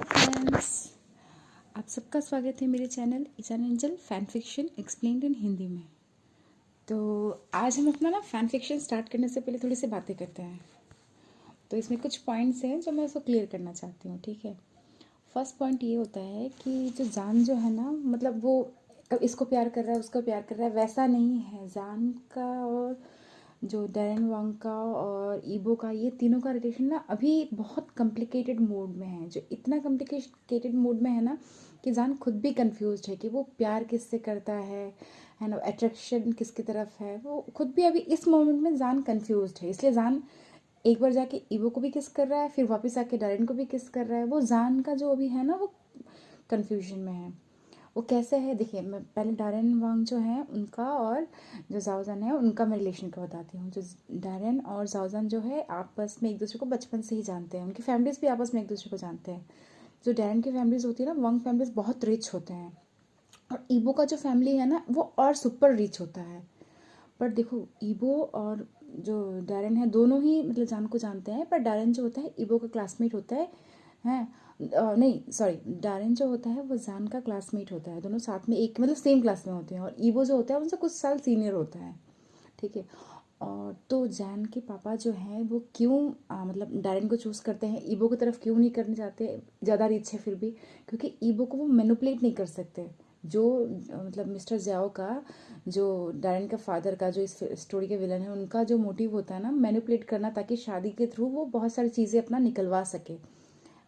Hello friends, आप सबका स्वागत है मेरे channel Ishan angel fan fiction explained in Hindi में। तो आज हम अपना ना फैन फिक्शन स्टार्ट करने से पहले थोड़ी सी बातें करते हैं। तो इसमें कुछ पॉइंट्स हैं जो मैं उसको क्लियर करना चाहती हूँ, ठीक है। फर्स्ट पॉइंट ये होता है कि जो जान जो है ना, मतलब वो इसको प्यार कर रहा है, उसको प्यार कर रहा है, वैसा नहीं है। जान का और जो डैरेन वांग का और ईबो का, ये तीनों का रिलेशन ना अभी बहुत कॉम्प्लिकेटेड मोड में है। जो इतना कॉम्प्लिकेटेड मोड में है ना कि जान खुद भी कंफ्यूज है कि वो प्यार किससे करता है ना, अट्रैक्शन किसकी तरफ है। वो खुद भी अभी इस मोमेंट में जान कंफ्यूज है। इसलिए जान एक बार जाके ईवो को भी किस कर रहा है, फिर वापस आके डायरन को भी किस कर रहा है। वो जान का जो अभी है ना, वो कन्फ्यूजन में है। वो कैसे है देखिए, मैं पहले डायरन वांग जो है उनका और जो जाओजान है उनका मैं रिलेशन का बताती हूँ। जो डायरन और जाओजान जो है आपस में एक दूसरे को बचपन से ही जानते हैं। उनकी फैमिलीज भी आपस में एक दूसरे को जानते हैं। जो डायरन की फैमिलीज होती है ना, वांग फैमिलीज बहुत रिच होते हैं, और ईबो का जो फैमिली है ना वो और सुपर रिच होता है। पर देखो, ईबो और जो डैरन है दोनों ही मतलब जान को जानते हैं, पर डैरन जो होता है ईबो का क्लासमेट होता है। हैं नहीं सॉरी, डैरन जो होता है वो जान का क्लासमेट होता है। दोनों साथ में एक मतलब सेम क्लास में होते हैं, और ईबो जो होता है उनसे कुछ साल सीनियर होता है, ठीक है। और तो जैन के पापा जो हैं वो क्यों मतलब डायरन को चूज़ करते हैं, ईबो की तरफ क्यों नहीं करने चाहते, ज़्यादा रिच है फिर भी, क्योंकि ईबो को वो मैनिपुलेट नहीं कर सकते। जो मतलब मिस्टर ज्याओ का, जो डायरन का फादर का, जो इस स्टोरी के विलन है, उनका जो मोटिव होता है ना मैनिपुलेट करना, ताकि शादी के थ्रू वो बहुत सारी चीज़ें अपना निकलवा सके,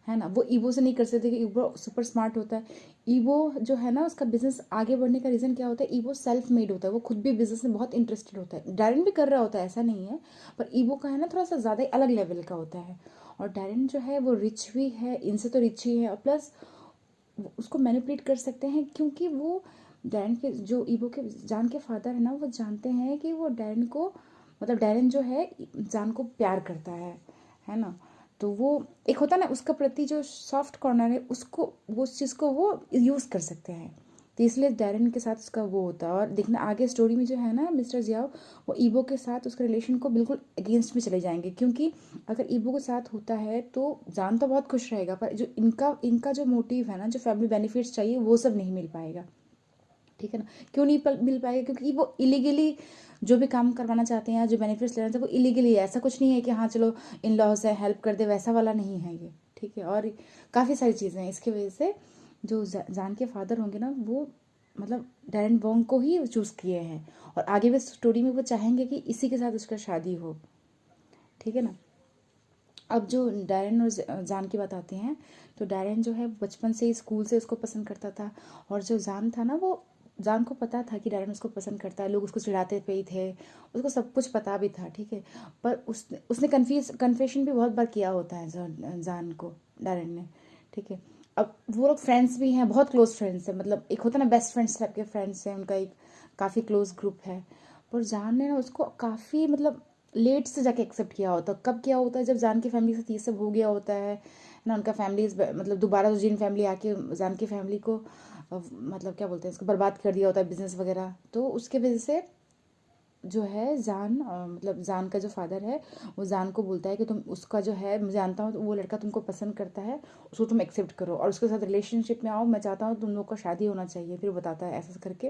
है ना। वो ईबो से नहीं कर सकते कि ईबो सुपर स्मार्ट होता है। ईबो जो है ना, उसका बिजनेस आगे बढ़ने का रीज़न क्या होता है, ईबो सेल्फ मेड होता है। वो खुद भी बिजनेस में बहुत इंटरेस्टेड होता है। डायरन भी कर रहा होता है, ऐसा नहीं है, पर ईबो का है ना थोड़ा सा ज़्यादा ही अलग लेवल का होता है। और डायरन जो है वो रिच भी है, इनसे तो रिच ही है, और प्लस उसको मैनिपुलेट कर सकते हैं, क्योंकि वो डायरन के जो ईबो के जान के फादर है ना, वो जानते हैं कि वो डायरन को मतलब डायरन जो है जान को प्यार करता है ना। तो वो एक होता है ना उसका प्रति जो सॉफ्ट कॉर्नर है, उसको वो उस चीज़ को वो यूज़ कर सकते हैं। तो इसलिए डैरन के साथ उसका वो होता है। और देखना आगे स्टोरी में जो है ना, मिस्टर जियाओ वो ईबो के साथ उसके रिलेशन को बिल्कुल अगेंस्ट में चले जाएंगे, क्योंकि अगर ईबो के साथ होता है तो जान तो बहुत खुश रहेगा, पर जो इनका इनका जो मोटिव है ना, जो फैमिली बेनिफिट्स चाहिए, वो सब नहीं मिल पाएगा, ठीक है ना। क्यों नहीं मिल पाएगा, क्योंकि वो इलीगली जो भी काम करवाना चाहते हैं, जो बेनिफिट्स लेना चाहते हैं, वो इलीगली है। ऐसा कुछ नहीं है कि हाँ चलो इन लॉज है हेल्प कर दे, वैसा वाला नहीं है ये, ठीक है। और काफ़ी सारी चीज़ें हैं इसकी वजह से। जो जान के फादर होंगे ना, वो मतलब डैरन वोंग को ही चूज़ किए हैं, और आगे भी स्टोरी में वो चाहेंगे कि इसी के साथ उसका शादी हो, ठीक है ना। अब जो डैरन और जान की बात आती हैं, तो डैरन जो है बचपन से ही स्कूल से उसको पसंद करता था, और जो जान था ना, वो जान को पता था कि डैरन उसको पसंद करता है। लोग उसको चिढ़ाते पे ही थे, उसको सब कुछ पता भी था, ठीक है। पर उसने कन्फेशन भी बहुत बार किया होता है जान को, डैरन ने, ठीक है। अब वो लोग फ्रेंड्स भी हैं, बहुत क्लोज फ्रेंड्स हैं, मतलब एक होता है ना बेस्ट फ्रेंड्स टाइप के फ्रेंड्स हैं, उनका एक काफ़ी क्लोज ग्रुप है। पर जान ने ना उसको काफ़ी मतलब लेट से जाके एक्सेप्ट किया होता। कब किया होता है, जब जान की फैमिली के साथ ये सब हो गया होता है ना। उनका फैमिली मतलब दोबारा जिन फैमिली आके जान की फैमिली को मतलब क्या बोलते हैं इसको, बर्बाद कर दिया होता है, बिजनेस वगैरह। तो उसके वजह से जो है जान मतलब जान का जो फादर है, वो जान को बोलता है कि तुम उसका जो है, मैं जानता हूँ वो लड़का तुमको पसंद करता है, उसको तुम एक्सेप्ट करो और उसके साथ रिलेशनशिप में आओ, मैं चाहता हूँ तुम लोग का शादी होना चाहिए। फिर बताता है ऐसा करके,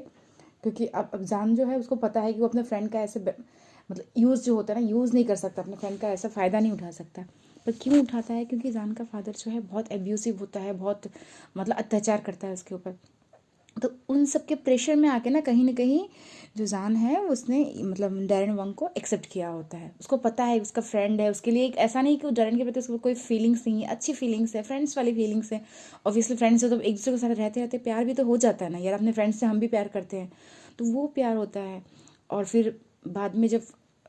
क्योंकि अब जान जो है उसको पता है कि वो अपने फ्रेंड का ऐसे मतलब यूज़ जो होता है ना, यूज़ नहीं कर सकता, अपने फ्रेंड का ऐसा फ़ायदा नहीं उठा सकता। पर क्यों उठाता है, क्योंकि जान का फादर जो है बहुत एब्यूसिव होता है, बहुत मतलब अत्याचार करता है उसके ऊपर। तो उन सब के प्रेशर में आके ना कहीं जो जान है उसने मतलब डैरन वंग को एक्सेप्ट किया होता है। उसको पता है उसका फ्रेंड है, उसके लिए एक ऐसा नहीं कि डैरन के प्रति उसको कोई फीलिंग्स नहीं है, अच्छी फीलिंग्स है, फ्रेंड्स वाली फीलिंग्स है। ऑब्वियसली फ्रेंड्स से तो एक दूसरे के साथ रहते रहते प्यार भी तो हो जाता है ना यार, अपने फ्रेंड्स से हम भी प्यार करते हैं, तो वो प्यार होता है। और फिर बाद में जब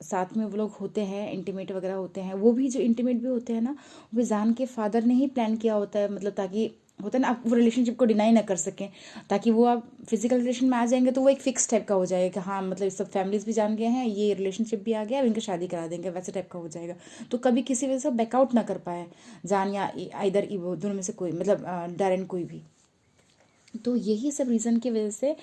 साथ में वो लोग होते हैं, इंटीमेट वगैरह होते हैं, वो भी जो इंटीमेट भी होते हैं ना, वो जान के फादर ने ही प्लान किया होता है, मतलब ताकि होता है ना, आप वो रिलेशनशिप को डिनाई ना कर सकें, ताकि वो आप फिजिकल रिलेशन में आ जाएंगे तो वो एक फिक्स टाइप का हो जाएगा कि हाँ मतलब सब फैमिलीज भी जान गए हैं, ये रिलेशनशिप भी आ गया, अब इनकी शादी करा देंगे, वैसे टाइप का हो जाएगा। तो कभी किसी वजह से बैकआउट ना कर पाए जान या इधर वो दोनों में से कोई, मतलब डैरन कोई भी। तो यही सब रीज़न की वजह से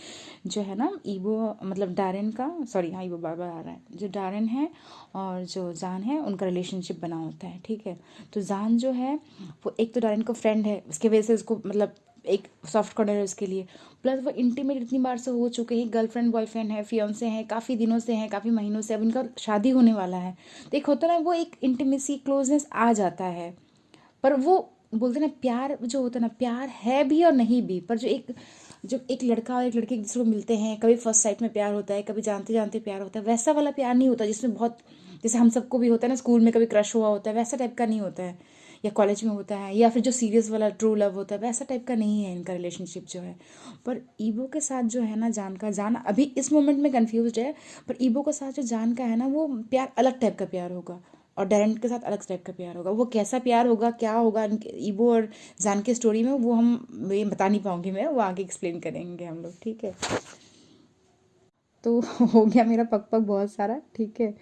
जो है ना ईबो मतलब डारेन का, सॉरी हाँ ईबो बार बार आ रहा है, जो डारेन है और जो जान है उनका रिलेशनशिप बना होता है, ठीक है। तो जान जो है वो एक तो डारेन का फ्रेंड है, उसके वजह से उसको मतलब एक सॉफ्ट कॉर्नर है उसके लिए, प्लस वो इंटीमेट इतनी बार से हो चुके हैं, गर्लफ्रेंड बॉयफ्रेंड है, फियांसे हैं, काफ़ी दिनों से हैं, काफ़ी महीनों से, अब इनका शादी होने वाला है। तो एक होता है ना वो एक इंटीमेसी क्लोजनेस आ जाता है, पर वो बोलते हैं ना प्यार जो होता है ना, प्यार है भी और नहीं भी, पर जो एक लड़का और एक लड़की एक दूसरे को मिलते हैं, कभी फर्स्ट साइट में प्यार होता है, कभी जानते जानते प्यार होता है, वैसा वाला प्यार नहीं होता जिसमें बहुत, जैसे हम सबको भी होता है ना स्कूल में कभी क्रश हुआ होता है, वैसा टाइप का नहीं होता है, या कॉलेज में होता है, या फिर जो सीरियस वाला ट्रू लव होता है वैसा टाइप का नहीं है इनका रिलेशनशिप जो है। पर ईबो के साथ जो है ना जान अभी इस मोमेंट में कन्फ्यूज है, पर ईबो के साथ जो जान का है ना वो प्यार अलग टाइप का प्यार होगा, और डायरेन के साथ अलग टाइप का प्यार होगा। वो कैसा प्यार होगा, क्या होगा ईबो और जान की स्टोरी में, वो हम ये बता नहीं पाऊंगी मैं, वो आगे एक्सप्लेन करेंगे हम लोग, ठीक है। तो हो गया मेरा पक पक बहुत सारा, ठीक है।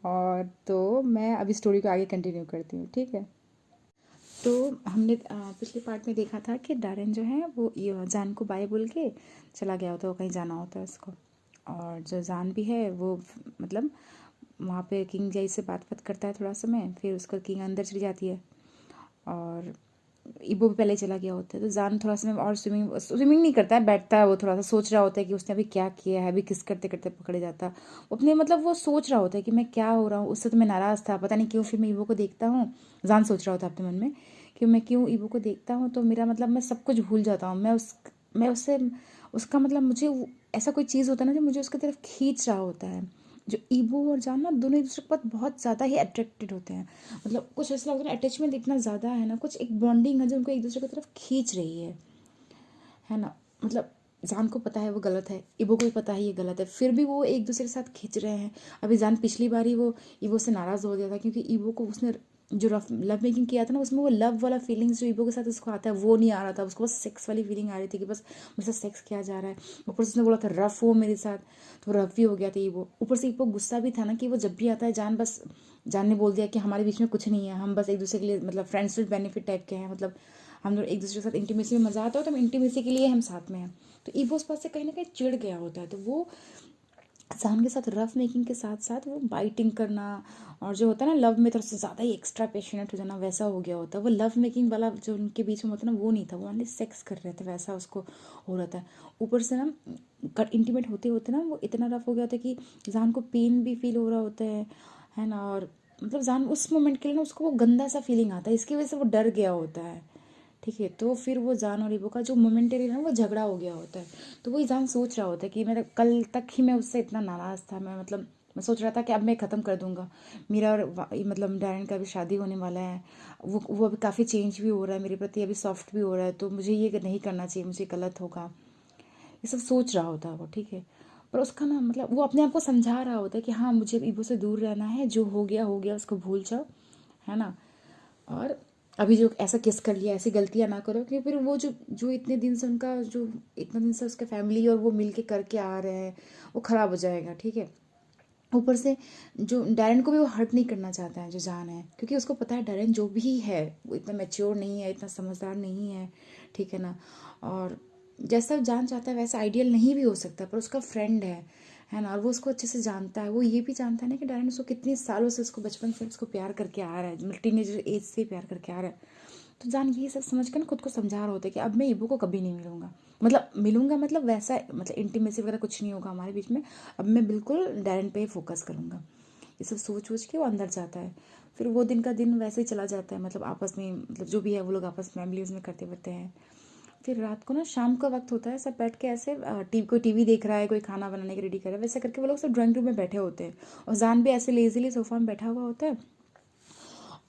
और तो मैं अभी स्टोरी को आगे कंटिन्यू करती हूँ, ठीक है। तो हमने पिछले पार्ट में देखा था कि डारेन जो है वो जान को बाय बोल के चला गया होता है, वो कहीं जाना होता है उसको, और जो जान भी है वो मतलब वहाँ पे किंग जाई से बात बात करता है थोड़ा समय, फिर उसका किंग अंदर चली जाती है, और इबो भी पहले चला गया होता है। तो जान थोड़ा समय और स्विमिंग स्विमिंग नहीं करता है, बैठता है, वो थोड़ा सा सोच रहा होता है कि उसने अभी क्या किया है, अभी किस करते करते पकड़े जाता। वो अपने मतलब वो सोच रहा होता है कि मैं क्या हो रहा हूँ, उससे तो मैं नाराज़ था, पता नहीं क्यों फिर मैं इबो को देखता हूँ। जान सोच रहा होता है अपने मन में कि मैं क्यों इबो को देखता हूँ तो मेरा मतलब मैं सब कुछ भूल जाता हूँ, मैं उससे उसका मतलब मुझे ऐसा कोई चीज़ होता है ना जो मुझे उसकी तरफ खींच रहा होता है। जो ईबो और जान ना दोनों एक दूसरे के पास बहुत ज़्यादा ही अट्रैक्टेड होते हैं, मतलब कुछ ऐसा लगता है अटैचमेंट इतना ज़्यादा है ना, कुछ एक बॉन्डिंग है जो उनको एक दूसरे की तरफ खींच रही है ना। मतलब जान को पता है वो गलत है, ईबो को भी पता है ये गलत है, फिर भी वो एक दूसरे के साथ खींच रहे हैं। अभी जान पिछली बार ही वो ईबो से नाराज़ हो गया था क्योंकि ईबो को उसने जो रफ लव मेकिंग किया था ना, उसमें वो लव वाला फीलिंग्स जो ईबो के साथ उसको आता है वो नहीं आ रहा था, उसको बस सेक्स वाली फीलिंग आ रही थी कि बस मुझसे सेक्स किया जा रहा है। ऊपर से उसने बोला था रफ हो मेरे साथ, तो वो रफ भी हो गया था ईबो। ऊपर से ईबो गुस्सा भी था ना कि वो जब भी आता है जान ने बोल दिया कि हमारे बीच में कुछ नहीं है, हम बस एक दूसरे के लिए मतलब फ्रेंड्स विद बेनिफिट टाइप के हैं, मतलब हम लोग एक दूसरे के साथ इंटीमेसी में मज़ा आता हो तो हम इंटीमेसी के लिए हम साथ में हैं। तो ईबो उस बात से कहीं ना कहीं चिढ़ गया होता है, तो वो जान के साथ रफ मेकिंग के साथ साथ वो बाइटिंग करना, और जो होता है ना लव में थोड़ा सा ज़्यादा ही एक्स्ट्रा पैशनेट हो जाना, वैसा हो गया होता है। वो लव मेकिंग वाला जो उनके बीच में होता है ना वो नहीं था, वो ओनली सेक्स कर रहे थे, वैसा उसको हो रहा था। ऊपर से ना इंटीमेट होते होते ना वो इतना रफ हो गया होता है कि जान को पेन भी फील हो रहा होता है ना, और मतलब जान उस मोमेंट के लिए ना उसको वो गंदा सा फीलिंग आता है, इसकी वजह से वो डर गया होता है, ठीक है। तो फिर वो जान और ईबो का जो मोमेंटरी ना वो झगड़ा हो गया होता है। तो वो जान सोच रहा होता है कि मेरा कल तक ही मैं उससे इतना नाराज़ था, मैं मतलब मैं सोच रहा था कि अब मैं ख़त्म कर दूंगा, मेरा और मतलब डायन का भी शादी होने वाला है, वो अभी काफ़ी चेंज भी हो रहा है मेरे प्रति, अभी सॉफ्ट भी हो रहा है, तो मुझे ये नहीं करना चाहिए, मुझे गलत होगा, ये सब सोच रहा होता है वो, ठीक है। पर उसका ना मतलब वो अपने आप को समझा रहा होता है कि हाँ मुझे ईबो से दूर रहना है, जो हो गया उसको भूल जाओ, है ना। और अभी जो ऐसा किस कर लिया, ऐसी गलतियाँ ना करो कि फिर वो जो जो इतने दिन से उनका जो इतना दिन से उसके फैमिली और वो मिल के करके आ रहे हैं वो ख़राब हो जाएगा, ठीक है। ऊपर से जो डैरेन को भी वो हर्ट नहीं करना चाहता है जो जान है, क्योंकि उसको पता है डैरेन जो भी है वो इतना मैच्योर नहीं है, इतना समझदार नहीं है, ठीक है ना। और जैसा जान चाहता है वैसा आइडियल नहीं भी हो सकता, पर उसका फ्रेंड है ना, और वो उसको अच्छे से जानता है, वो ये भी जानता है ना कि डैरेन उसको कितने सालों से उसको बचपन से उसको प्यार करके आ रहा है, मतलब टीनेजर एज से प्यार करके आ रहा है। तो जान ये सब समझ कर ना खुद को समझा रहा होता है कि अब मैं ईबो को कभी नहीं मिलूंगा, मतलब मिलूंगा मतलब वैसा मतलब इंटीमेसी वगैरह कुछ नहीं होगा हमारे बीच में, अब मैं बिल्कुल डैरेन पे ही फोकस करूंगा। ये सब सोच वोच के वो अंदर जाता है। फिर वो दिन का दिन वैसे ही चला जाता है, मतलब आपस में मतलब जो भी है वो लोग आपस में फैमिलीज में करते रहते हैं। फिर रात को ना शाम का वक्त होता है, सब बैठ के ऐसे कोई टीवी देख रहा है, कोई खाना बनाने की रेडी कर रहा है, वैसे करके वो लोग सब ड्राइंग रूम में बैठे होते हैं, और जान भी ऐसे लेजीली सोफा में बैठा हुआ होता है,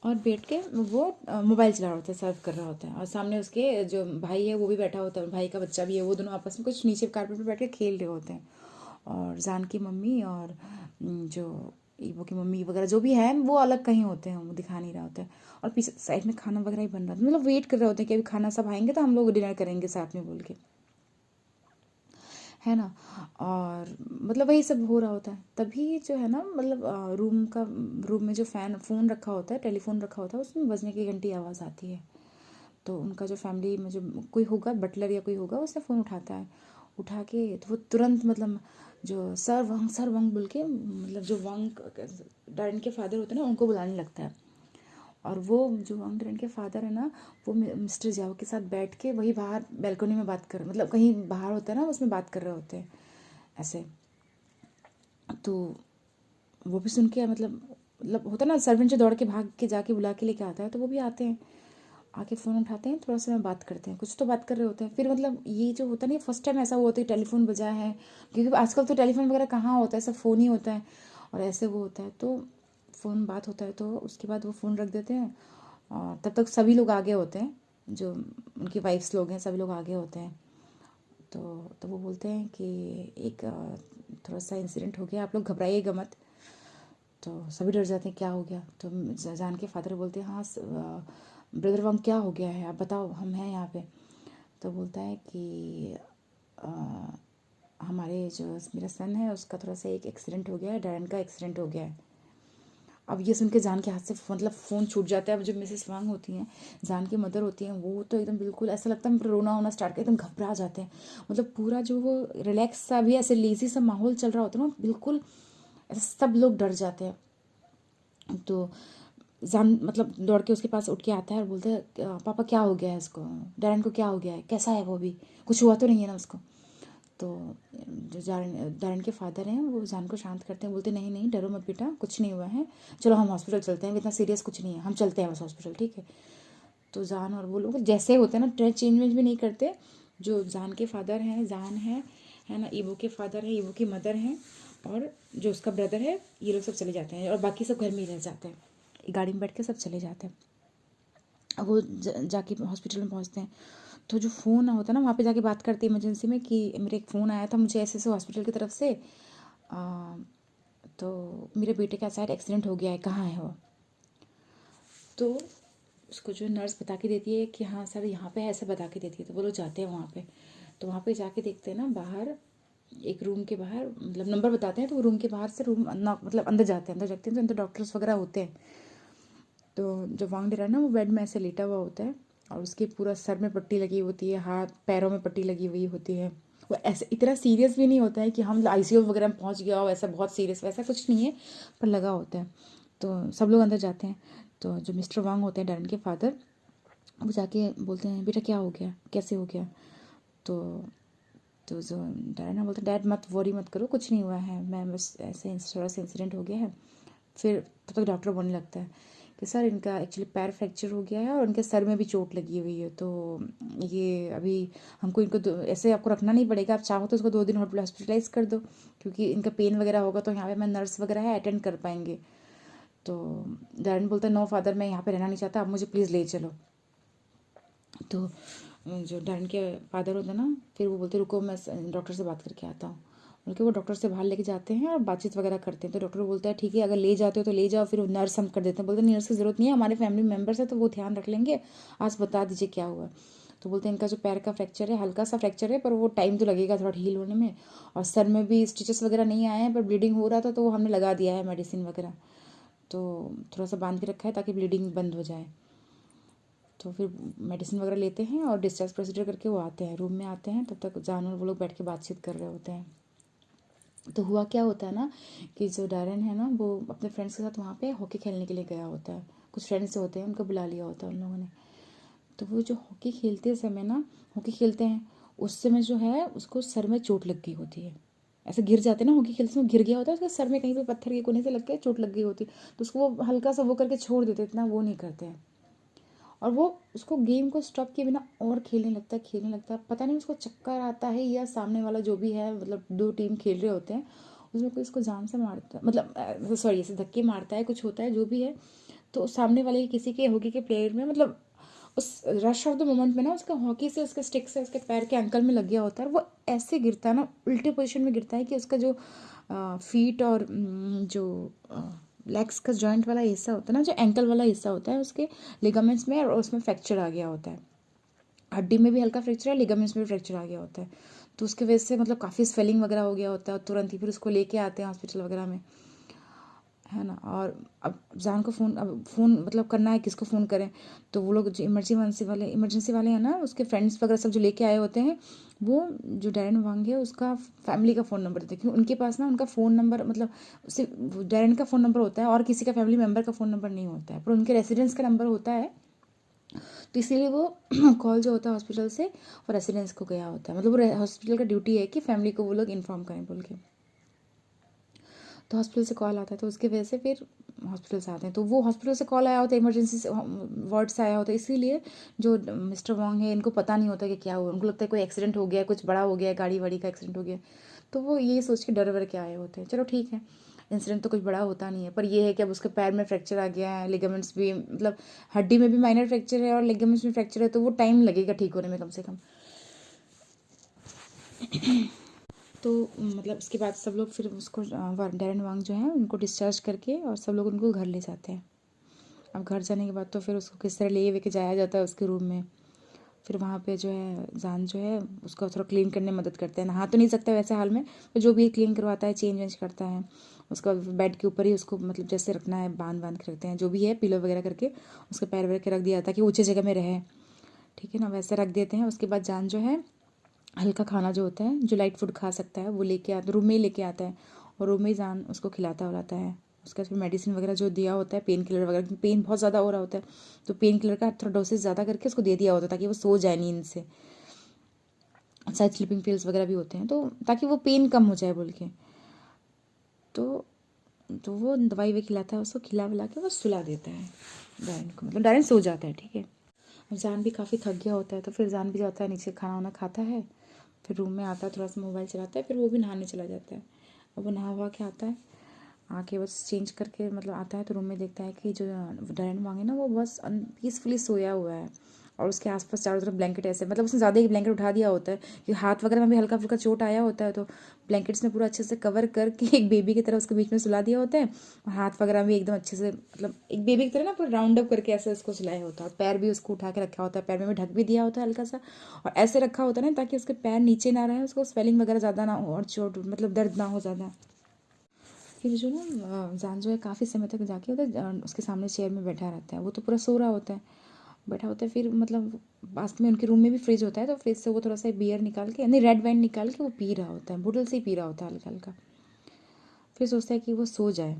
और बैठ के वो मोबाइल चला रहा होता है, सर्व कर रहा होता है, और सामने उसके जो भाई है वो भी बैठा होता है, भाई का बच्चा भी है, वो दोनों आपस में कुछ नीचे कारपेट पर बैठ के खेल रहे होते हैं। और जान की मम्मी और जो ईवो की मम्मी वगैरह जो भी है वो अलग कहीं होते हैं, वो दिखा नहीं रहा होता है, और पीछे साइड में खाना वगैरह ही बन रहा था, मतलब वेट कर रहे होते हैं कि अभी खाना सब आएंगे तो हम लोग डिनर करेंगे साथ में बोल के, है ना। और मतलब वही सब हो रहा होता है, तभी जो है ना मतलब रूम में जो फ़ोन रखा होता है, टेलीफोन रखा होता है, उसमें बजने की घंटी आवाज़ आती है। तो उनका जो फैमिली में जो कोई होगा, बटलर या कोई होगा, उसने फ़ोन उठाता है। उठा के तो वो तुरंत मतलब जो सर वंग बोल के, मतलब जो वंग डैरन के फादर होते हैं ना, उनको बुलाने लगता है। और वो जो वांग डैरन के फादर है ना, वो मिस्टर जाओ के साथ बैठ के वही बाहर बैल्कनी में बात कर, मतलब कहीं बाहर होता है ना, उसमें बात कर रहे होते हैं ऐसे। तो वो भी सुन के मतलब होता है ना, सर्वेंट जो दौड़ के भाग के जाके बुला के लेके आता है, तो वो भी आते हैं, आके फ़ोन उठाते हैं, थोड़ा सा में बात करते हैं, कुछ तो बात कर रहे होते हैं। फिर मतलब ये जो होता है ना, फर्स्ट टाइम ऐसा हुआ होता है टेलीफोन बजा है, क्योंकि आजकल तो टेलीफोन वगैरह कहाँ होता है, सब फ़ोन ही होता है। और ऐसे वो होता है तो फ़ोन बात होता है, तो उसके बाद वो फ़ोन रख देते हैं। और तब तक सभी लोग आगे होते हैं, जो उनकी वाइफ्स लोग हैं, सभी लोग आगे होते हैं। तो वो बोलते हैं कि एक थोड़ा सा इंसिडेंट हो गया, आप लोग घबराइएगा मत। तो सभी डर जाते हैं, क्या हो गया? तो जान के फादर बोलते हैं, हाँ ब्रदर वांग, क्या हो गया है, आप बताओ, हम हैं यहाँ पे। तो बोलता है कि हमारे जो मेरा सन है, उसका थोड़ा सा एक एक्सीडेंट हो गया है, डैरन का एक्सीडेंट हो गया है। अब ये सुन के जान के हाथ से मतलब फ़ोन छूट जाता है। अब जो मिसेस वांग होती हैं, जान की मदर होती हैं, वो तो एकदम बिल्कुल ऐसा लगता है रोना होना स्टार्ट कर, एकदम घबरा जाते हैं। मतलब पूरा जो वो रिलैक्स सा भी ऐसे लेजी सा माहौल चल रहा होता है ना, बिल्कुल ऐसे सब लोग डर जाते हैं। तो जान मतलब दौड़ के उसके पास उठ के आता है और बोलता है, पापा क्या हो गया है इसको, डैरन को क्या हो गया है, कैसा है वो, भी कुछ हुआ तो नहीं है ना उसको? तो जो डैरन के फादर हैं, वो जान को शांत करते हैं, बोलते नहीं नहीं, डरो मत बेटा, कुछ नहीं हुआ है, चलो हम हॉस्पिटल चलते हैं, इतना सीरियस कुछ नहीं है, हम चलते हैं बस हॉस्पिटल, ठीक है? तो जान और वो लोग जैसे होते हैं ना, ट्रेस चेंज वेंज भी नहीं करते। जो जान के फादर हैं, जान है ना, ईवो के फादर है, ईवो की मदर हैं, और जो उसका ब्रदर है, ये लोग सब चले जाते हैं, और बाकी सब घर में ही रह जाते हैं। गाड़ी में बैठ के सब चले जाते हैं। अब वो जाके हॉस्पिटल में पहुंचते हैं, तो जो फ़ोन होता है ना, वहाँ पे जाके बात करते हैं इमरजेंसी में कि मेरे एक फ़ोन आया था मुझे ऐसे ऐसे हॉस्पिटल की तरफ से, तो मेरे बेटे का शायद एक्सीडेंट हो गया है, कहाँ है वो? तो उसको जो नर्स बता के देती है कि हाँ सर यहाँ पे है, ऐसा बता के देती है। तो वो लोग जाते हैं वहाँ पे। तो वहाँ पे जाके देखते हैं ना, बाहर एक रूम के बाहर, मतलब नंबर बताते हैं, तो वो रूम के बाहर से रूम मतलब अंदर जाते हैं, अंदर जाते हैं तो अंदर डॉक्टर्स वगैरह होते हैं। तो जो वांग डेरा है ना, वो बेड में ऐसे लेटा हुआ होता है, और उसके पूरा सर में पट्टी लगी होती है, हाथ पैरों में पट्टी लगी हुई होती है। वो ऐसे इतना सीरियस भी नहीं होता है कि हम आईसीयू वगैरह में पहुंच गया हो, ऐसा बहुत सीरियस वैसा कुछ नहीं है, पर लगा होता है। तो सब लोग अंदर जाते हैं। तो जो मिस्टर वांग होते हैं, डैरन के फादर, वो जाके बोलते हैं, बेटा क्या हो गया, कैसे हो गया? तो तो जो डैरन बोलते हैं, डैड मत वरी मत करो, कुछ नहीं हुआ है, मैं बस ऐसे थोड़ा सा इंसिडेंट हो गया है। फिर तब तक डॉक्टर बोलने लगता है कि सर इनका एक्चुअली पैर फ्रैक्चर हो गया है, और उनके सर में भी चोट लगी हुई है, तो ये अभी हमको इनको ऐसे आपको रखना नहीं पड़ेगा, आप चाहो तो उसको 2 दिन हॉस्पिटलाइज कर दो, क्योंकि इनका पेन वगैरह होगा तो यहाँ पे मैं नर्स वगैरह है, अटेंड कर पाएंगे। तो डैरन बोलता है, नो फादर, मैं यहाँ पे रहना नहीं चाहता, आप मुझे प्लीज़ ले चलो। तो जो डैरन के फादर होते हैं ना, फिर वो बोलते रुको, मैं डॉक्टर से बात करके आता हूँ। बल्कि वो डॉक्टर से बाहर लेके जाते हैं और बातचीत वगैरह करते हैं। तो डॉक्टर बोलता है ठीक है, अगर ले जाते हो तो ले जाओ, फिर नर्स हम कर देते हैं। बोलते हैं नर्स की ज़रूरत नहीं है, हमारे फैमिली मेम्बर्स है तो वो ध्यान रख लेंगे, आज बता दीजिए क्या हुआ। तो बोलते हैं इनका जो पैर का फ्रैक्चर है, हल्का सा फ्रैक्चर है, पर वो टाइम तो लगेगा थोड़ा हील होने में, और सर में भी स्टिचेस वगैरह नहीं आए हैं, पर ब्लीडिंग हो रहा था, तो वो हमने लगा दिया है मेडिसिन वगैरह, तो थोड़ा सा बांध के रखा है ताकि ब्लीडिंग बंद हो जाए। तो फिर मेडिसिन वगैरह लेते हैं और डिस्चार्ज प्रोसीजर करके वो आते हैं, रूम में आते हैं। तब तक जान और वो लोग बैठ के बातचीत कर रहे होते हैं। तो हुआ क्या होता है ना, कि जो डैरन है ना, वो अपने फ्रेंड्स के साथ वहाँ पे हॉकी खेलने के लिए गया होता है। कुछ फ्रेंड्स होते हैं, उनको बुला लिया होता है उन लोगों ने। तो वो जो हॉकी खेलते समय ना, हॉकी खेलते हैं, उस समय जो है उसको सर में चोट लग गई होती है। ऐसे गिर जाते हैं ना, हॉकी खेलते समय गिर गया होता है, उसके सर में कहीं पे पत्थर के कोने से लग के चोट लग गई होती है। तो उसको वो हल्का सा वो करके छोड़ देते, इतना वो नहीं करते हैं। और वो उसको गेम को स्टॉप किए बिना और खेलने लगता है। पता नहीं उसको चक्कर आता है, या सामने वाला जो भी है, मतलब 2 टीम खेल रहे होते हैं, उसमें कोई इसको जान से मारता है, मतलब सॉरी ऐसे धक्के मारता है, कुछ होता है जो भी है। तो सामने वाले किसी के हॉकी के प्लेयर में, मतलब उस रश ऑफ द मोमेंट में ना, उसका हॉकी से, उसके स्टिक से उसके पैर के एंकल में लग गया होता है। वो ऐसे गिरता है ना, उल्टे पोजिशन में गिरता है कि उसका जो फीट और जो लेग्स का जॉइंट वाला हिस्सा होता है ना, जो एंकल वाला हिस्सा होता है, उसके लिगामेंट्स में और उसमें फ्रैक्चर आ गया होता है। हड्डी में भी हल्का फ्रैक्चर है, लिगामेंट्स में भी फ्रैक्चर आ गया होता है। तो उसके वजह से मतलब काफ़ी स्वेलिंग वगैरह हो गया होता है, तुरंत ही फिर उसको लेके आते हैं हॉस्पिटल वगैरह में। है ना। और अब जान को फ़ोन मतलब करना है, किसको फ़ोन करें। तो वो लोग जो इमरजेंसी वाले हैं ना, उसके फ्रेंड्स वगैरह सब जो लेके आए होते हैं, वो जो डैरेन वांग है उसका फैमिली का फ़ोन नंबर देते हैं, क्योंकि उनके पास ना उनका फ़ोन नंबर मतलब सिर्फ डैरेन का फ़ोन नंबर होता है और किसी का फैमिली मेम्बर का फ़ोन नंबर नहीं होता है, पर उनके रेसिडेंस का नंबर होता है। तो इसीलिए वो कॉल जो होता है हॉस्पिटल से वो रेसिडेंस को गया होता है, मतलब वो हॉस्पिटल का ड्यूटी है कि फैमिली को वो लोग इन्फॉर्म करें बोल के। तो हॉस्पिटल से कॉल आता है, तो उसकी वजह से फिर हॉस्पिटल से आते हैं। तो वो हॉस्पिटल से कॉल आया होता है, इमरजेंसी से वार्ड से आया होता है, इसीलिए जो मिस्टर वॉन्ग है इनको पता नहीं होता कि क्या हुआ। उनको लगता है कोई एक्सीडेंट हो गया, कुछ बड़ा हो गया, गाड़ी वाड़ी का एक्सीडेंट हो गया। तो वो ये सोच के डर वर के आए होते हैं। चलो ठीक है, इंसिडेंट तो कुछ बड़ा होता नहीं है, पर ये है कि अब उसके पैर में फ्रैक्चर आ गया है, लिगामेंट्स भी मतलब हड्डी में भी माइनर फ्रैक्चर है और लिगामेंट्स में फ्रैक्चर है, तो वो टाइम लगेगा ठीक होने में कम से कम। तो मतलब उसके बाद सब लोग फिर उसको डैरेन वांग जो है उनको डिस्चार्ज करके और सब लोग उनको घर ले जाते हैं। अब घर जाने के बाद तो फिर उसको किस तरह ले के जाया जाता है उसके रूम में। फिर वहाँ पे जो है जान जो है उसको थोड़ा क्लीन करने में मदद करते हैं। नहा तो नहीं सकता वैसे हाल में, तो जो भी क्लीन करवाता है, चेंज वेंज करता है। उसका बेड के ऊपर ही उसको मतलब जैसे रखना है बांध के रखते हैं, जो भी है पिलो वगैरह करके उसके पैर वगैरह के रख दिया ताकि ऊँची जगह में रहे, ठीक है ना, वैसे रख देते हैं। उसके बाद जान जो है हल्का खाना जो होता है, जो लाइट फूड खा सकता है, वो लेके आता रूम में ही लेके आता है और रूम में ही जान उसको खिलाता उलाता है। उसका फिर मेडिसिन वगैरह जो दिया होता है, पेन किलर वगैरह, पेन बहुत ज़्यादा हो रहा होता है, तो पेन किलर का थोड़ा डोसेज ज़्यादा करके उसको दे दिया होता है ताकि वो सो जाए नींद से। शायद स्लीपिंग पिल्स वगैरह भी होते हैं, तो ताकि वो पेन कम हो जाए बोल के। तो वो दवाई वही खिलाता है, उसको खिला विला के वो सुला देता है डायन को, मतलब डायन सो जाता है, ठीक है। अब जान भी काफ़ी थक गया होता है, तो फिर जान भी जाता है नीचे, खाना वाना खाता है, फिर रूम में आता है, थोड़ा सा मोबाइल चलाता है, फिर वो भी नहाने चला जाता है। अब वो नहा हुआ के आता है, आके बस चेंज करके मतलब आता है, तो रूम में देखता है कि जो डायन वांग है ना वो बस पीसफुली सोया हुआ है और उसके आसपास चारों तरफ ब्लैंकेट ऐसे, मतलब उसने ज़्यादा ही ब्लैंकेट उठा दिया होता है कि हाथ वगैरह में भी हल्का फुल्का चोट आया होता है, तो ब्लैंकेट्स में पूरा अच्छे से कवर करके एक बेबी की तरह उसके बीच में सुला दिया होता है और हाथ वगैरह भी एकदम अच्छे से मतलब एक बेबी की तरह ना पूरा राउंड अप करके ऐसे उसको सुलाया होता है। और पैर भी उसको उठा के रखा होता है, पैर में भी ढक भी दिया होता है हल्का सा, और ऐसे रखा होता है ना ताकि उसके पैर नीचे ना रहे, उसको स्वेलिंग वगैरह ज़्यादा ना हो और चोट मतलब दर्द ना हो ज़्यादा। फिर जो ना जान जो है काफ़ी समय तक जाके उधर उसके सामने चेयर में बैठा रहता है, वो तो पूरा सो रहा होता है, बैठा होता है। फिर मतलब पास में उनके रूम में भी फ्रिज होता है, तो फ्रिज से वो थोड़ा सा बियर निकाल के, नहीं रेड वाइन निकाल के वो पी रहा होता है, बोतल से ही पी रहा होता है हल्का हल्का। फिर सोचता है कि वो सो जाए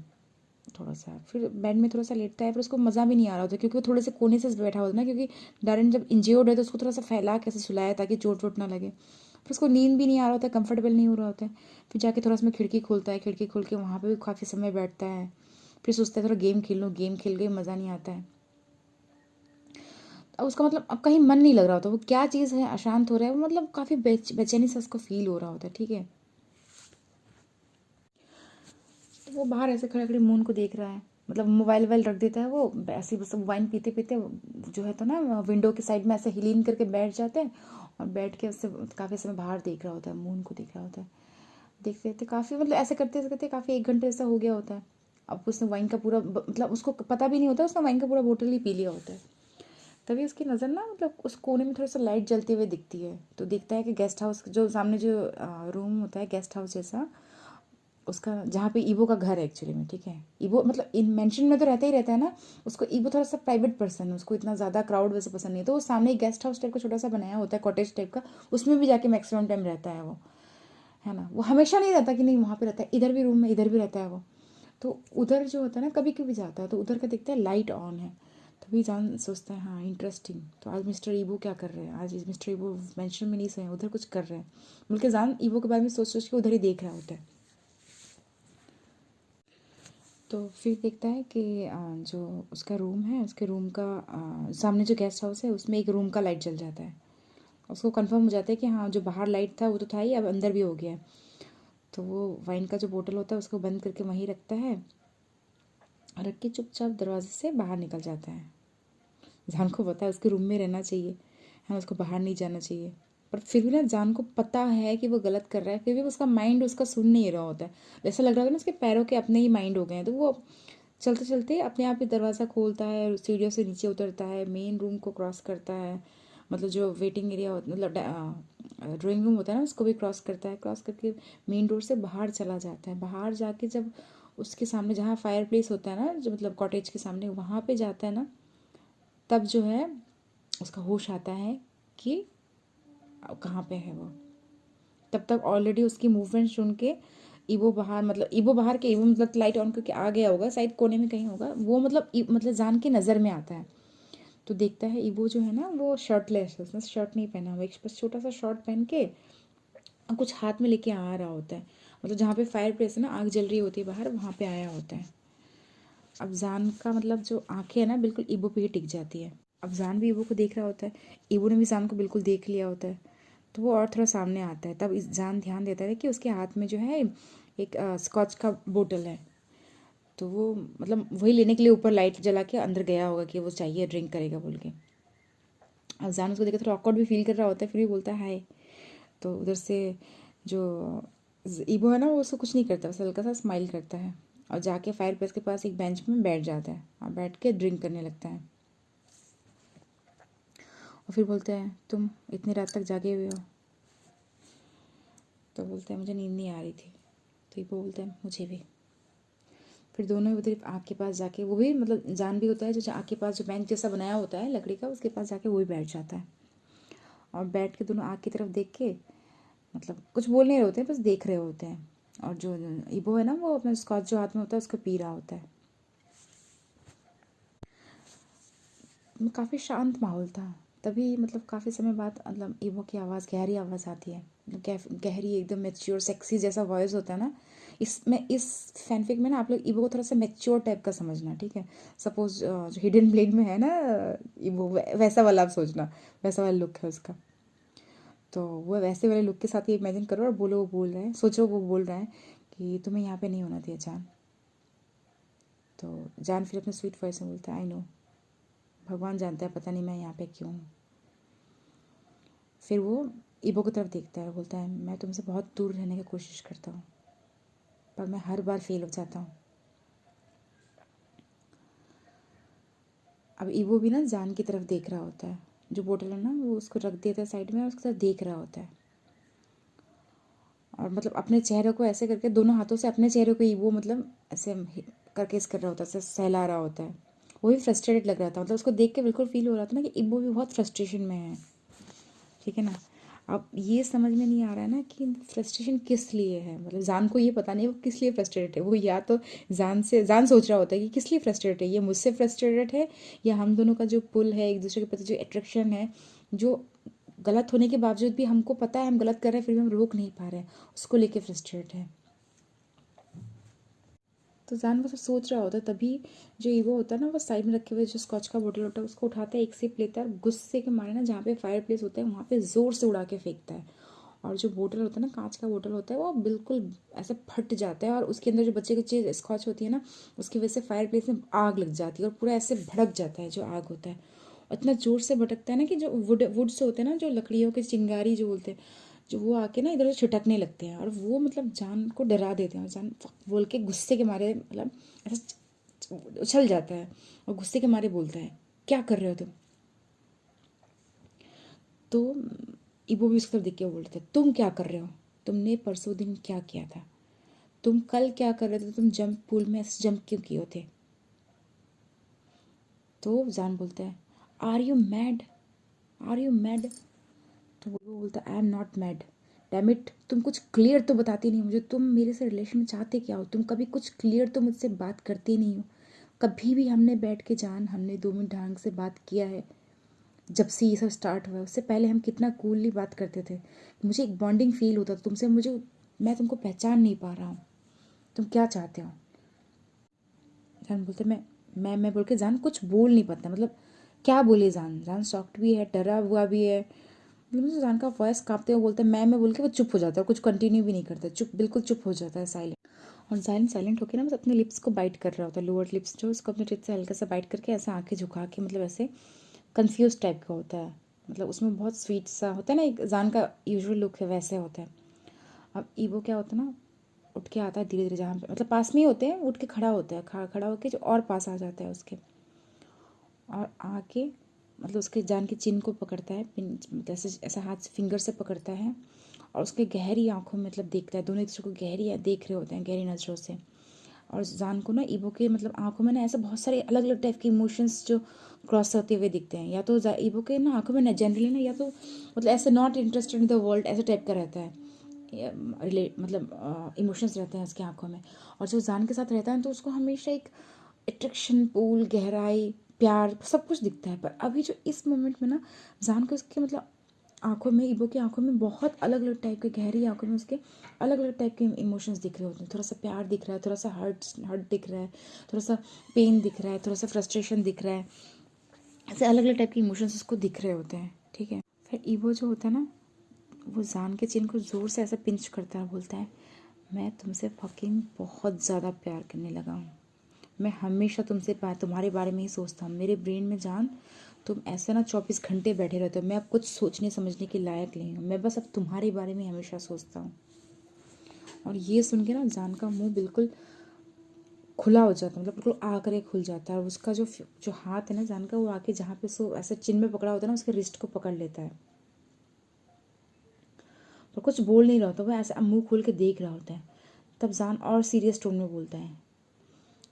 थोड़ा सा, फिर बेड में थोड़ा सा लेटता है, फिर उसको मज़ा भी नहीं आ रहा होता क्योंकि वो थोड़े से कोने से बैठा होता है ना, क्योंकि डायरन जब इंजर्ड है तो उसको थोड़ा सा फैला कैसे सुलाया ताकि चोट वोट ना लगे। फिर उसको नींद भी नहीं आ रहा होता है, कंफर्टेबल नहीं हो रहा होता है। फिर जाके थोड़ा सा में खिड़की खोलता है, खिड़की खोल के वहाँ पर भी काफ़ी समय बैठता है। फिर सोचता है थोड़ा गेम खेल लो, गेम खेल के मज़ा नहीं आता है। अब उसका मतलब अब कहीं मन नहीं लग रहा होता, वो क्या चीज़ है अशांत हो रहा है, वो मतलब काफ़ी बेचैनी से उसको फील हो रहा होता है, ठीक है। तो वो बाहर ऐसे खड़े खड़े मून को देख रहा है, मतलब मोबाइल वोबाइल रख देता है वो ऐसे ही, बस वाइन पीते पीते जो है तो ना विंडो के साइड में ऐसे लीन करके बैठ जाते हैं और बैठ के उससे काफ़ी समय बाहर देख रहा होता है, मून को देख रहा होता है। देखते देखते काफ़ी मतलब ऐसे करते करते काफ़ी 1 घंटे ऐसा हो गया होता है। अब उसने वाइन का पूरा मतलब उसको पता भी नहीं होता, उसने वाइन का पूरा बोतल ही पी लिया होता है। तभी उसकी नज़र ना मतलब उस कोने में थोड़ा सा लाइट जलती हुई दिखती है, तो देखता है कि गेस्ट हाउस जो सामने जो रूम होता है गेस्ट हाउस जैसा, उसका जहाँ पे ईबो का घर है एक्चुअली में, ठीक है। ईबो मतलब इन मेंशन में तो रहता ही रहता है ना, उसको ईबो थोड़ा सा प्राइवेट पर्सन है, उसको इतना ज़्यादा क्राउड वैसे पसंद नहीं है, तो वो सामने एक गेस्ट हाउस टाइप का छोटा सा बनाया होता है, कॉटेज टाइप का, उसमें भी जाके मैक्सिमम टाइम रहता है वो, है ना। वो हमेशा नहीं रहता कि नहीं वहाँ पे रहता है, इधर भी रूम में इधर भी रहता है वो। तो उधर जो होता है ना कभी कभी जाता है, तो उधर का देखता है लाइट ऑन है, तभी जान सोचता है हाँ इंटरेस्टिंग, तो आज मिस्टर ईबो क्या कर रहे हैं, आज मिस्टर ईबो मेंशन में नहीं सही उधर कुछ कर रहे हैं, बल्कि जान ईबो के बारे में सोच सोच के उधर ही देख रहा होता है। तो फिर देखता है कि जो उसका रूम है, उसके रूम का सामने जो गेस्ट हाउस है उसमें एक रूम का लाइट जल जाता है। उसको कंफर्म हो जाता है कि हाँ जो बाहर लाइट था वो तो था ही, अब अंदर भी हो गया है। तो वो वाइन का जो बोतल होता है उसको बंद करके वहीं रखता है, रख के चुपचाप दरवाजे से बाहर निकल जाता है। जान को पता है उसके रूम में रहना चाहिए, है ना, उसको बाहर नहीं जाना चाहिए, पर फिर भी ना जान को पता है कि वो गलत कर रहा है, फिर भी उसका माइंड उसका सुन नहीं रहा होता है। जैसा लग रहा होता है ना उसके पैरों के अपने ही माइंड हो गए हैं, तो वो चलते चलते अपने आप ही दरवाज़ा खोलता है, सीढ़ियों से नीचे उतरता है, मेन रूम को क्रॉस करता है, मतलब जो वेटिंग एरिया मतलब ड्राइंग रूम होता है ना उसको भी क्रॉस करता है, क्रॉस करके मेन डोर से बाहर चला जाता है। बाहर जाके जब उसके सामने जहाँ फायर प्लेस होता है ना, जो मतलब कॉटेज के सामने, वहाँ पे जाता है ना, तब जो है उसका होश आता है कि कहाँ पे है वो। तब तक ऑलरेडी उसकी मूवमेंट सुन के ईवो बाहर, मतलब ईवो बाहर के, ईवो मतलब लाइट ऑन करके आ गया होगा, शायद कोने में कहीं होगा वो, मतलब मतलब जान के नज़र में आता है। तो देखता है ईवो जो है ना वो शर्टलेस है, उसने शर्ट नहीं पहना हुआ, एक बस छोटा सा शॉर्ट पहन के कुछ हाथ में लेके आ रहा होता है, मतलब जहाँ पे फायर प्लेस है ना, आग जल रही होती है बाहर, वहाँ पे आया होता है। अब जान का मतलब जो आंखें है ना बिल्कुल ईवो पे ही टिक जाती है। अब जान भी ईवो को देख रहा होता है, ईवो ने भी जान को बिल्कुल देख लिया होता है। तो वो और थोड़ा सामने आता है, तब इस जान ध्यान देता है कि उसके हाथ में जो है एक स्कॉच का बोतल है। तो वो मतलब वही लेने के लिए ऊपर लाइट जला के अंदर गया होगा कि वो चाहिए, ड्रिंक करेगा बोल के। अब जान उसको देखे थोड़ा ऑकवर्ड भी फील कर रहा होता है, फिर भी बोलता है हाय। तो उधर से जो ईवो है ना वो उसको कुछ नहीं करता, बस हल्का सा स्माइल करता है और जाके फायर प्लेस के पास एक बेंच में बैठ जाता है और बैठ के ड्रिंक करने लगता है। और फिर बोलते हैं तुम इतनी रात तक जागे हुए हो? तो बोलते हैं मुझे नींद नहीं आ रही थी। तो ईवो बोलता है मुझे भी। फिर दोनों उधर आग के पास जाके, वो भी मतलब जान भी होता है, जो आग के पास जो बेंच जैसा बनाया होता है लकड़ी का, उसके पास जाके वो भी बैठ जाता है। और बैठ के दोनों आग की तरफ देख के मतलब कुछ बोल नहीं रहे होते हैं, बस देख रहे होते हैं। और जो ईवो है ना वो अपना स्कॉच जो हाथ में होता है उसको पी रहा होता है। काफ़ी शांत माहौल था। तभी मतलब काफ़ी समय बाद मतलब ईवो की आवाज़, गहरी आवाज़ आती है, मतलब गहरी एकदम मैच्योर सेक्सी जैसा वॉइस होता है ना। इसमें इस फैनफिक में ना आप लोग ईवो को थोड़ा सा मैच्योर टाइप का समझना, ठीक है। सपोज जो हिडन ब्लेड में है ना ईवो, वैसा वाला आप सोचना, वैसा वाला लुक है उसका। तो वो वैसे वाले लुक के साथ ही इमेजिन करो और बोलो, वो बोल रहे हैं, सोचो वो बोल रहे हैं कि तुम्हें यहाँ पे नहीं होना चाहिए जान। तो जान फिर अपने स्वीट वॉइस में बोलता है आई नो, भगवान जानता है पता नहीं मैं यहाँ पे क्यों हूँ। फिर वो ईवो की तरफ देखता है और बोलता है मैं तुमसे बहुत दूर रहने की कोशिश करता हूँ, पर मैं हर बार फेल हो जाता हूँ। अब ईवो भी ना जान की तरफ देख रहा होता है, जो बोतल है ना वो उसको रख देता है साइड में और उसकी तरफ देख रहा होता है। और मतलब अपने चेहरे को ऐसे करके दोनों हाथों से अपने चेहरे को ईवो मतलब ऐसे करके इस कर रहा होता है, ऐसे सहला रहा होता है। वो भी फ्रस्ट्रेटेड लग रहा था, मतलब उसको देख के बिल्कुल फील हो रहा था ना कि ईवो भी बहुत फ्रस्ट्रेशन में है, ठीक है ना। अब ये समझ में नहीं आ रहा है ना कि फ्रस्ट्रेशन किस लिए है, मतलब जान को ये पता नहीं वो किस लिए फ्रस्ट्रेटेड है। वो या तो जान सोच रहा होता है कि किस लिए फ्रस्ट्रेटेड है, ये मुझसे फ्रस्ट्रेटेड है या हम दोनों का जो पुल है, एक दूसरे के प्रति जो अट्रैक्शन है, जो गलत होने के बावजूद भी हमको पता है हम गलत कर रहे हैं फिर भी हम रोक नहीं पा रहे हैं, उसको लेके फ्रस्ट्रेट है। तो जान वो सब सोच रहा होता है, तभी जो ईवो होता है ना वो साइड में रखे हुए जो स्कॉच का बोतल होता है उसको उठाता है, एक सिप लेता है और गुस्से के मारे ना जहाँ पे फायर प्लेस होता है वहाँ पे ज़ोर से उड़ा के फेंकता है। और जो बोतल होता है ना, कांच का बोतल होता है, वो बिल्कुल ऐसे फट जाता है और उसके अंदर जो बच्चे की चीज़ स्कॉच होती है ना, उसकी वजह से फायर प्लेस में आग लग जाती है और पूरा ऐसे भड़क जाता है जो आग होता है। इतना ज़ोर से भटकता है ना कि जो वुड से होते हैं ना, जो लकड़ियों के चिंगारी जो बोलते हैं, जो वो आके ना इधर उधर छिटकने लगते हैं और वो मतलब जान को डरा देते हैं। और जान बोल के गुस्से के मारे मतलब ऐसा उछल जाता है और गुस्से के मारे बोलता है क्या कर रहे हो तुम। तो इबो भी उसकी तरफ देख के बोलते थे तुम क्या कर रहे हो, तुमने परसों दिन क्या किया था, तुम कल क्या कर रहे थे, तुम जंप पूल में ऐसे जंप क्यों किए थे। तो जान बोलता है are you mad, are you mad. तो वो बोलता I am not mad, damn it, तुम कुछ क्लियर तो बताती नहीं मुझे, तुम मेरे से रिलेशन में चाहते क्या हो, तुम कभी कुछ क्लियर तो मुझसे बात करती नहीं हो। कभी भी हमने बैठ के जान, हमने 2 मिनट ढंग से बात किया है? जब से ये सब स्टार्ट हुआ उससे पहले हम कितना कूलली बात करते थे, मुझे एक बॉन्डिंग फील होता था तुमसे, मुझे मैं तुमको पहचान नहीं पा रहा हूँ, तुम क्या चाहते हो। जान बोलते मैं बोल के जान कुछ बोल नहीं पाता, मतलब क्या बोले। जान जान शॉक्ड भी है, डरा हुआ भी है, मतलब मुझे जान का वॉइस कांपते हुए बोलते हैं मैं बोल के वो चुप हो जाता है, कुछ कंटिन्यू भी नहीं करता, चुप बिल्कुल चुप हो जाता है, साइलेंट। और जान साइलेंट होकर ना बस अपने लिप्स को बाइट कर रहा होता है, लोअर लिप्स जो उसको अपने टिप से हल्का सा बाइट करके ऐसा आंखें झुका के, मतलब ऐसे कंफ्यूज टाइप का होता है, मतलब उसमें बहुत स्वीट सा होता है ना, एक जान का यूजुअल लुक है वैसे होता है। अब ईवो क्या होता है ना, उठ के आता है धीरे धीरे, जहाँ पे मतलब पास में ही होते हैं, उठ के खड़ा होता है, खड़ा होके जो और पास आ जाता है उसके, और आके मतलब उसके जान के चिन को पकड़ता है, पिन मतलब ऐसे ऐसा हाथ से फिंगर से पकड़ता है और उसके गहरी आंखों में मतलब देखता है, दोनों एक दूसरे को गहरी देख रहे होते हैं गहरी नज़रों से। और जान को ना ईबो के मतलब आंखों में ना ऐसे बहुत सारे अलग अलग टाइप के इमोशंस जो क्रॉस होते हुए दिखते हैं। या तो ईबो के ना आंखों में ना जनरली ना या तो मतलब ऐसे not interested in the world ऐसे टाइप का रहता है, मतलब इमोशंस रहते हैं उसकी आंखों में। और जो जान के साथ रहता है तो उसको हमेशा एक अट्रैक्शन, पूल, गहराई, प्यार सब कुछ दिखता है। पर अभी जो इस मोमेंट में ना जान को उसके मतलब आंखों में, ईबो की आंखों में बहुत अलग अलग टाइप के, गहरी आंखों में उसके अलग अलग टाइप के इमोशंस दिख रहे होते हैं। थोड़ा सा प्यार दिख रहा है, थोड़ा सा हर्ट दिख रहा है, थोड़ा सा पेन दिख रहा है, थोड़ा सा फ्रस्ट्रेशन दिख रहा है। ऐसे अलग अलग टाइप के इमोशंस उसको दिख रहे होते हैं, ठीक है। फिर ईबो जो होता है ना, वो जान के चिन को ज़ोर से ऐसा पिंच करता है, बोलता है मैं तुमसे फकिंग बहुत ज़्यादा प्यार करने लगा हूँ। मैं हमेशा तुमसे तुम्हारे बारे में ही सोचता हूँ। मेरे ब्रेन में जान तुम ऐसे ना 24 घंटे बैठे रहते हो। मैं अब कुछ सोचने समझने के लायक नहीं हूँ। मैं बस अब तुम्हारे बारे में हमेशा सोचता हूँ। और ये सुन के ना जान का मुंह बिल्कुल खुला हो जाता है, मतलब बिल्कुल आकर खुल जाता है। और उसका जो जो हाथ है ना जान का, वो आके जहाँ पे उसको ऐसे चिन में पकड़ा होता है ना, उसके रिस्ट को पकड़ लेता है। पर कुछ बोल नहीं रहा होता, वो ऐसे मुंह खोल के देख रहा होता है। तब जान और सीरियस टोन में बोलता है,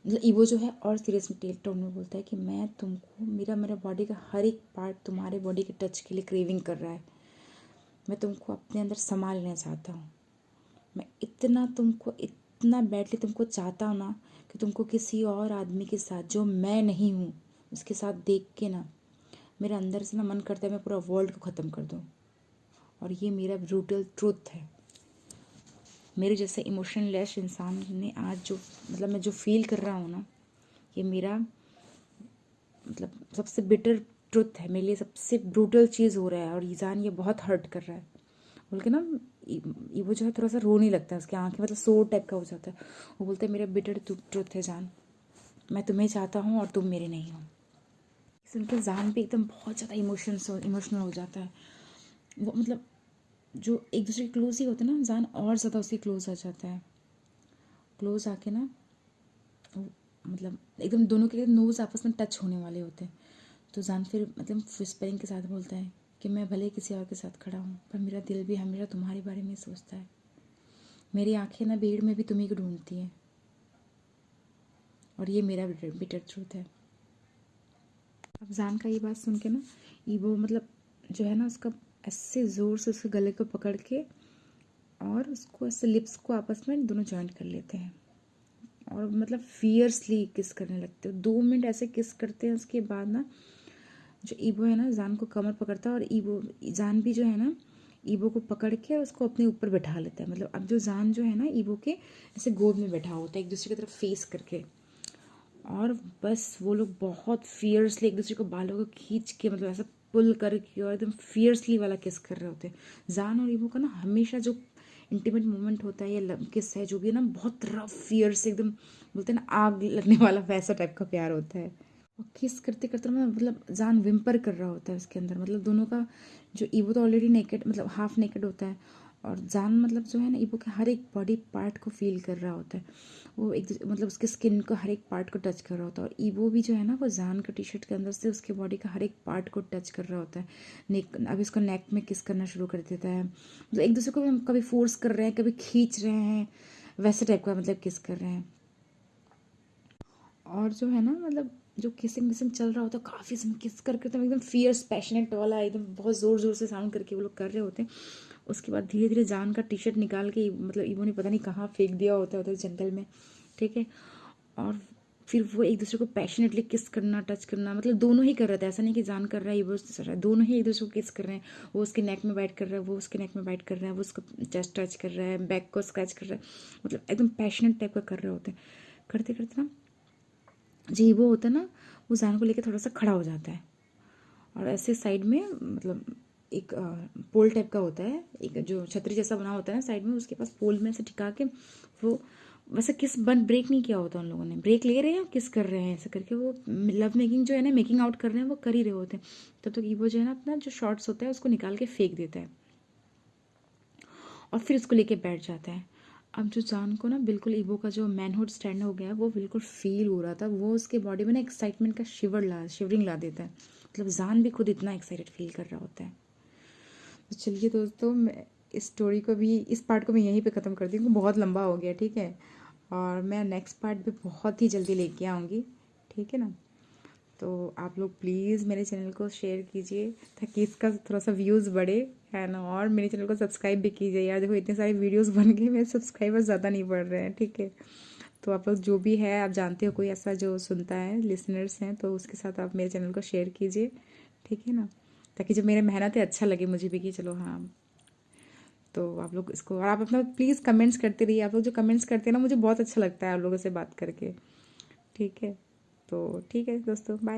मतलब ईवो जो है और सीरियस टोन में बोलता है कि मैं तुमको, मेरा मेरा बॉडी का हर एक पार्ट तुम्हारे बॉडी के टच के लिए क्रेविंग कर रहा है। मैं तुमको अपने अंदर समा लेना चाहता हूँ। मैं इतना बैडली तुमको चाहता हूँ ना कि तुमको किसी और आदमी के साथ जो मैं नहीं हूँ उसके साथ देख के ना मेरा अंदर से ना मन करता है मैं पूरा वर्ल्ड को ख़त्म कर दूँ। और ये मेरा ब्रूटल ट्रूथ है। मेरे जैसे इमोशनलेस इंसान ने आज जो मतलब मैं जो फील कर रहा हूँ ना, ये मेरा मतलब सबसे बिटर ट्रुथ है, मेरे लिए सबसे ब्रूटल चीज़ हो रहा है। और ईजान ये बहुत हर्ट कर रहा है बोल के ना, वो जो है थोड़ा सा रोने लगता है, उसकी आंखें मतलब सोर टाइप का हो जाता है। वो बोलता है मेरा बिटर ट्रुथ है जान, मैं तुम्हें चाहता हूँ और तुम मेरे नहीं हो। सुनकर जान पे एकदम बहुत ज़्यादा इमोशनल हो जाता है। वो मतलब जो एक दूसरे के क्लोज ही होते हैं ना, जान और ज़्यादा उसके क्लोज आ जाता है। क्लोज आके ना मतलब एकदम दोनों के नोज़ आपस में टच होने वाले होते हैं। तो जान फिर मतलब विस्परिंग के साथ बोलता है कि मैं भले किसी और के साथ खड़ा हूँ पर मेरा दिल भी हमेशा तुम्हारे बारे में सोचता है। मेरी आंखें ना भीड़ में भी तुम्ही को ढूंढती हैं और ये मेरा बिटर ट्रूथ है। अब जान का ये बात सुन के ना ईवो मतलब जो है ना उसका ऐसे ज़ोर से उसके गले को पकड़ के और उसको ऐसे लिप्स को आपस में दोनों जॉइंट कर लेते हैं और मतलब फियर्सली किस करने लगते हैं। 2 मिनट ऐसे किस करते हैं। उसके बाद ना जो ईबो है ना जान को कमर पकड़ता है और ईबो जान भी जो है ना ईबो को पकड़ के उसको अपने ऊपर बैठा लेता है। मतलब अब जो जान जो है ना ईबो के ऐसे गोद में बैठा होता है एक दूसरे की तरफ फेस करके। और बस वो लोग बहुत फियर्सली एक दूसरे को बालों को खींच के मतलब ऐसा पुल करके और एकदम फियर्सली वाला किस कर रहे होते हैं। जान और ईबो का ना हमेशा जो इंटीमेट मोमेंट होता है या किस है जो भी है ना बहुत रफ फियर से एकदम बोलते हैं ना आग लगने वाला वैसा टाइप का प्यार होता है। और किस करते करते ना मतलब जान विम्पर कर रहा होता है उसके अंदर। मतलब दोनों का जो ईबो तो ऑलरेडी नेकेड मतलब हाफ नेकेड होता है और जान मतलब जो है ना ईबो के हर एक बॉडी पार्ट को फील कर रहा होता है। वो एक मतलब उसके स्किन को हर एक पार्ट को टच कर रहा होता है। और ईबो भी जो है ना वो जान का टी शर्ट के अंदर से उसके बॉडी का हर एक पार्ट को टच कर रहा होता है। नेक अभी उसका नेक में किस करना शुरू कर देता है। मतलब एक दूसरे को कभी फोर्स कर रहे हैं, कभी खींच रहे हैं, वैसे टाइप का मतलब किस कर रहे हैं। और जो है ना मतलब जो किसिंग विसिंग चल रहा होता है काफ़ी समय किस करके तो एकदम फियर्स पैशनेट वाला एकदम बहुत ज़ोर ज़ोर से साउंड करके वो लोग कर रहे होते हैं। उसके बाद धीरे धीरे जान का टी शर्ट निकाल के मतलब ईवो ने पता नहीं कहाँ फेंक दिया होता है उधर जंगल में, ठीक है। और फिर वो एक दूसरे को पैशनेटली किस करना, टच करना, मतलब दोनों ही कर रहे थे। ऐसा नहीं कि जान कर रहा है ईवो कर रहा है, दोनों ही एक दूसरे को किस कर रहे हैं। वो उसके नेक में बाइट कर रहा है, वो उसके नेक में बाइट कर रहा है, वो उसका चेस्ट टच कर रहा है, बैक को स्क्रैच कर रहा है, मतलब एकदम पैशनेट टाइप का कर रहे होते हैं। करते करते ना जी वो होता है ना वो जान को लेकर थोड़ा सा खड़ा हो जाता है और ऐसे साइड में मतलब एक पोल टाइप का होता है, एक जो छतरी जैसा बना होता है ना साइड में, उसके पास पोल में से टिका के वो वैसे किस बंद ब्रेक नहीं किया होता उन लोगों ने, ब्रेक ले रहे हैं किस कर रहे हैं ऐसे करके वो लव मेकिंग जो है ना मेकिंग आउट कर रहे हैं वो कर ही रहे होते हैं। तब तक ईवो जो है ना अपना जो शॉर्ट्स होता है उसको निकाल के फेंक देता है और फिर उसको लेके बैठ जाता है। अब जो जान को ना बिल्कुल ईवो का जो मैनहुड स्टैंड हो गया है वो बिल्कुल फील हो रहा था। वो उसके बॉडी में ना एक्साइटमेंट का शिवरिंग ला देता है। मतलब जान भी खुद इतना एक्साइटेड फील कर रहा होता है। तो चलिए दोस्तों मैं इस स्टोरी को भी इस पार्ट को मैं यहीं पे ख़त्म कर दी क्योंकि बहुत लंबा हो गया, ठीक है। और मैं नेक्स्ट पार्ट भी बहुत ही जल्दी लेके आऊँगी, ठीक है ना। तो आप लोग प्लीज़ मेरे चैनल को शेयर कीजिए ताकि इसका थोड़ा सा व्यूज़ बढ़े, है ना। और मेरे चैनल को सब्सक्राइब भी कीजिए यार, देखो इतने सारे वीडियोस बन गए, मेरे सब्सक्राइबर ज़्यादा नहीं बढ़ रहे हैं, ठीक है। तो आप लोग जो भी है, आप जानते हो कोई ऐसा जो सुनता है, लिसनर्स हैं, तो उसके साथ आप मेरे चैनल को शेयर कीजिए, ठीक है ना। ताकि जब मेरे मेहनत है अच्छा लगे मुझे भी कि चलो हाँ। तो आप लोग इसको, और आप अपना प्लीज़ कमेंट्स करते रहिए। आप लोग जो कमेंट्स करते हैं ना, मुझे बहुत अच्छा लगता है आप लोगों से बात करके, ठीक है। तो ठीक है दोस्तों, बाय।